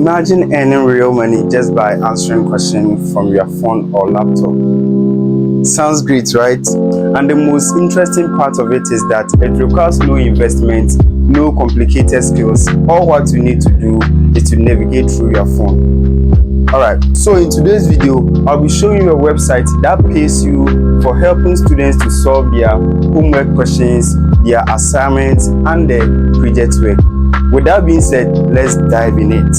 Imagine earning real money just by answering questions from your phone or laptop. Sounds great, right? And the most interesting part of it is that it requires no investment, no complicated skills. All what you need to do is to navigate through your phone. Alright, so in today's video, I'll be showing you a website that pays you for helping students to solve their homework questions, their assignments, and their project work. With that being said, let's dive in it.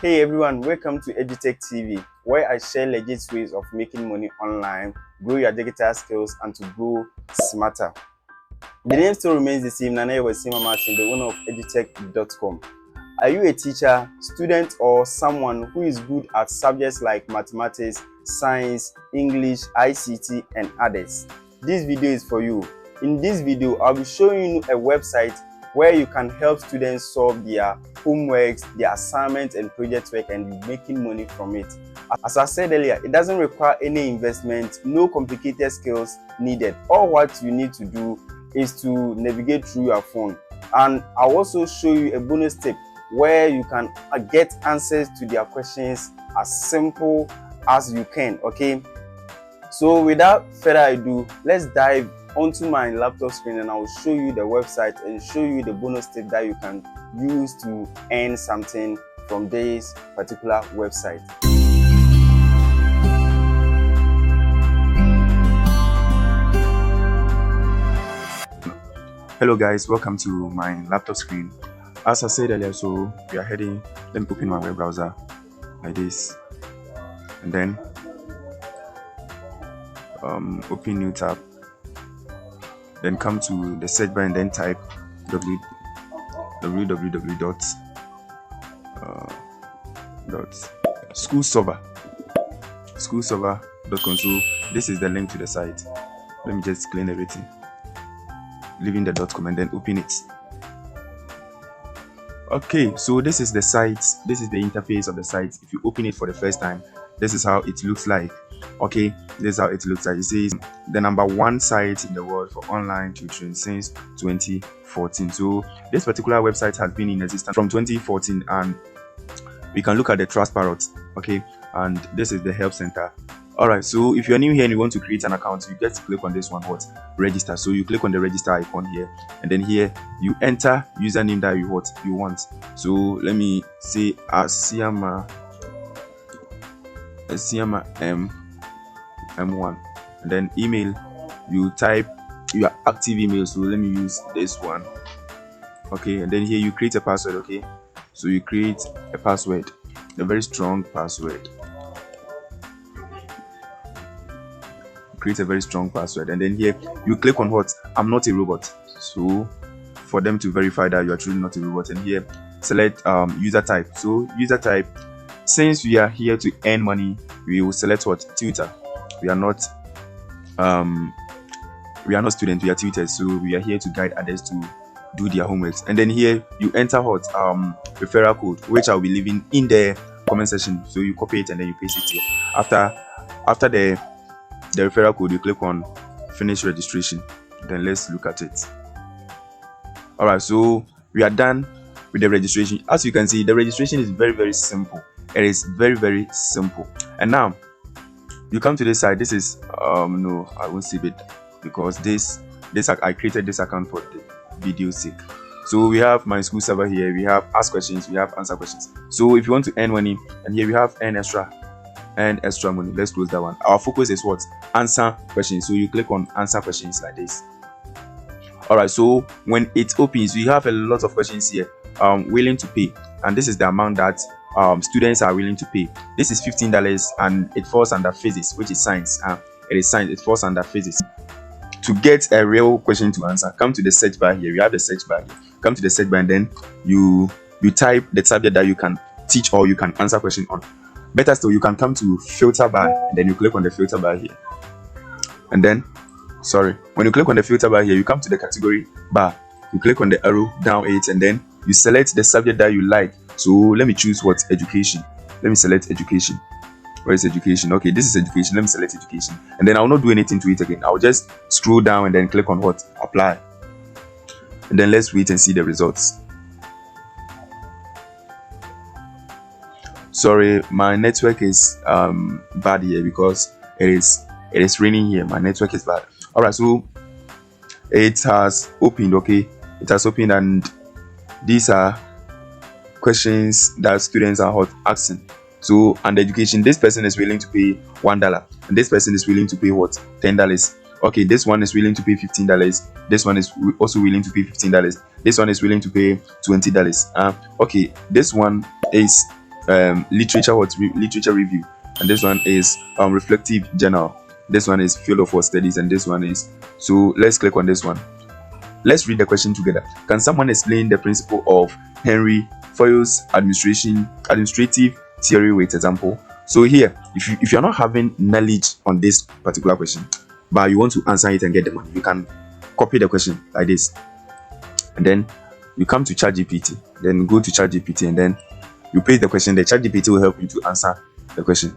Hey everyone, welcome to EduTech TV, where I share legit ways of making money online, grow your digital skills, and to grow smarter. The name still remains the same, Nana Ewesima Martin, the owner of edutech.com. Are you a teacher, student, or someone who is good at subjects like mathematics, science, English, ICT, and others? This video is for you. In this video, I'll be showing you a website where you can help students solve their homeworks, their assignments, and project work and be making money from it. As I said earlier, it doesn't require any investment, no complicated skills needed. All what you need to do is to navigate through your phone. And I'll also show you a bonus tip where you can get answers to their questions as simple as you can, okay? So without further ado, let's dive onto my laptop screen and I will show you the website and show you the bonus tip that you can use to earn something from this particular website. Hello guys, welcome to my laptop screen. As I said earlier, so we are heading, let me open my web browser like this and then open new tab, then come to the search bar and then type schoolserver.com. So this is the link to the site. Let me just clean everything, leaving the .com, and then open it. Okay, so this is the site, this is the interface of the site. If you open it for the first time, this is how it looks like. Okay, this is how it looks like. It says the #1 site in the world for online tutoring since 2014. So this particular website has been in existence from 2014, and we can look at the Trustpilot. Okay, and this is the help center. Alright, so if you're new here and you want to create an account, you get to click on this one, register. So you click on the register icon here, and then here you enter username that you want. So let me say Asiama M1, and then email, you type your active email. So let me use this one. Okay, and then here you create a password. Okay, so you create a password, a very strong password. Create a very strong password, and then here you click on I'm not a robot. So for them to verify that you are truly not a robot, and here select user type. So user type, since we are here to earn money, we will select tutor. We are not students, we are tutors, so we are here to guide others to do their homeworks. And then here you enter referral code, which I'll be leaving in the comment section. So you copy it and then you paste it here. After the referral code, you click on finish registration. Then let's look at it. Alright, so we are done with the registration. As you can see, the registration is very, very simple. It is very, very simple. And now you come to this side. This is no, I won't save it because I created this account for the video sake. So we have my school server here, we have ask questions, we have answer questions. So if you want to earn money, and here we have earn extra money. Let's close that one. Our focus is answer questions. So you click on answer questions like this. Alright, so when it opens, we have a lot of questions here. Willing to pay, and this is the amount that students are willing to pay. This is $15, and it falls under physics, which is science. It is science, it falls under physics. To get a real question to answer, come to the search bar here. We have the search bar here. Come to the search bar, and then you type the subject that you can teach or you can answer question on. Better still, you can come to filter bar, and then you click on the filter bar here. And then, when you click on the filter bar here, you come to the category bar. You click on the arrow down it, and then you select the subject that you like So let me choose what? Education. Let me select education. Where is education? Okay, this is education. Let me select education, and then I'll not do anything to it again. I'll just scroll down and then click on what? Apply. And then let's wait and see the results. Sorry, my network is bad here because it is raining here. My network is bad. All right, so it has opened. Okay, it has opened, and these are questions that students are asking. So, under education, this person is willing to pay $1, and this person is willing to pay what? $10. Okay, this one is willing to pay $15. This one is also willing to pay $15. This one is willing to pay $20. Okay, this one is literature review, and this one is reflective journal. This one is field of work studies, and this one is. So let's click on this one. Let's read the question together. Can someone explain the principle of Henry Fayol's administrative theory with example? So here, if you're not having knowledge on this particular question, but you want to answer it and get the money, you can copy the question like this, and then you come to ChatGPT, then go to ChatGPT, and then you paste the question. The ChatGPT will help you to answer the question.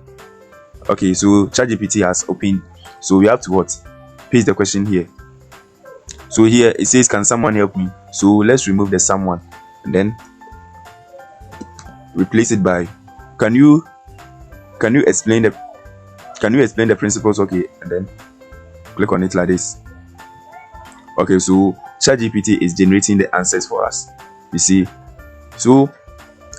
Okay, so ChatGPT has opened, so we have to what? Paste the question here. So here it says, can someone help me? So let's remove the someone and then replace it by can you explain the principles? Okay, and then click on it like this. Okay, so ChatGPT is generating the answers for us. You see, so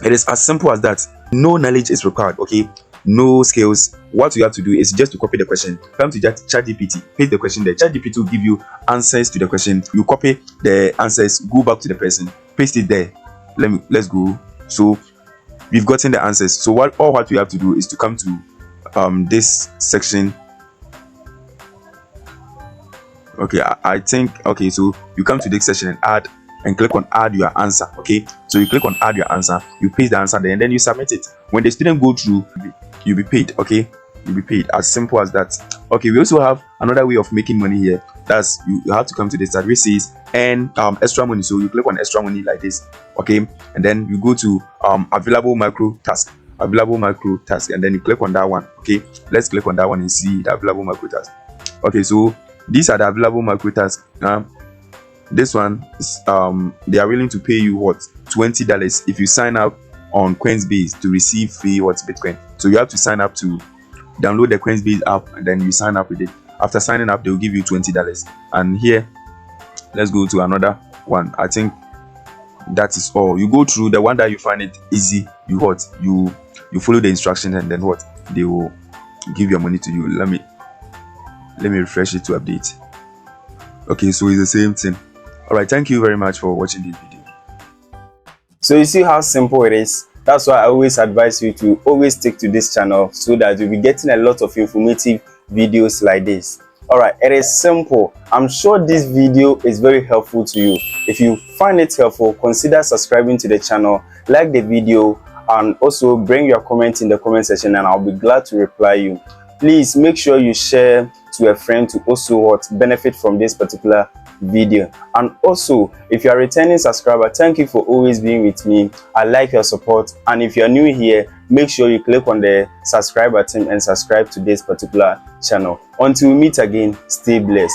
it is as simple as that. No knowledge is required. Okay, no skills. What you have to do is just to copy the question, come to ChatGPT, paste the question there. ChatGPT will give you answers to the question. You copy the answers, go back to the person, paste it there. Let's go. So we've gotten the answers. So what we have to do is to come to this section. Okay, I think okay. So you come to this section and click on add your answer. Okay, so you click on add your answer, you paste the answer there, and then you submit it. When the student go through, you'll be paid. Okay, you'll be paid. As simple as that. Okay, we also have another way of making money here. That's you have to come to this side which says earn extra money. So you click on extra money like this. Okay, and then you go to available micro task, and then you click on that one. Okay, let's click on that one and see the available micro task. Okay, so these are the available micro tasks. This one is they are willing to pay you what? $20 if you sign up on Coinbase to receive free Bitcoin. So you have to sign up to download the Coinbase app, and then you sign up with it. After signing up, they'll give you $20. And here, let's go to another one. I think that is all. You go through the one that you find it easy. You follow the instructions, and then they will give your money to you. Let me refresh it to update. Okay, so it's the same thing. All right, thank you very much for watching this video. So you see how simple it is. That's why I always advise you to always stick to this channel, so that you'll be getting a lot of informative videos like this. All right, it is simple. I'm sure this video is very helpful to you. If you find it helpful, consider subscribing to the channel, like the video, and also bring your comments in the comment section, and I'll be glad to reply you. Please make sure you share to a friend to also benefit from this particular video. And also, if you are a returning subscriber, thank you for always being with me. I like your support, and if you are new here, make sure you click on the subscribe button and subscribe to this particular channel. Until we meet again, stay blessed.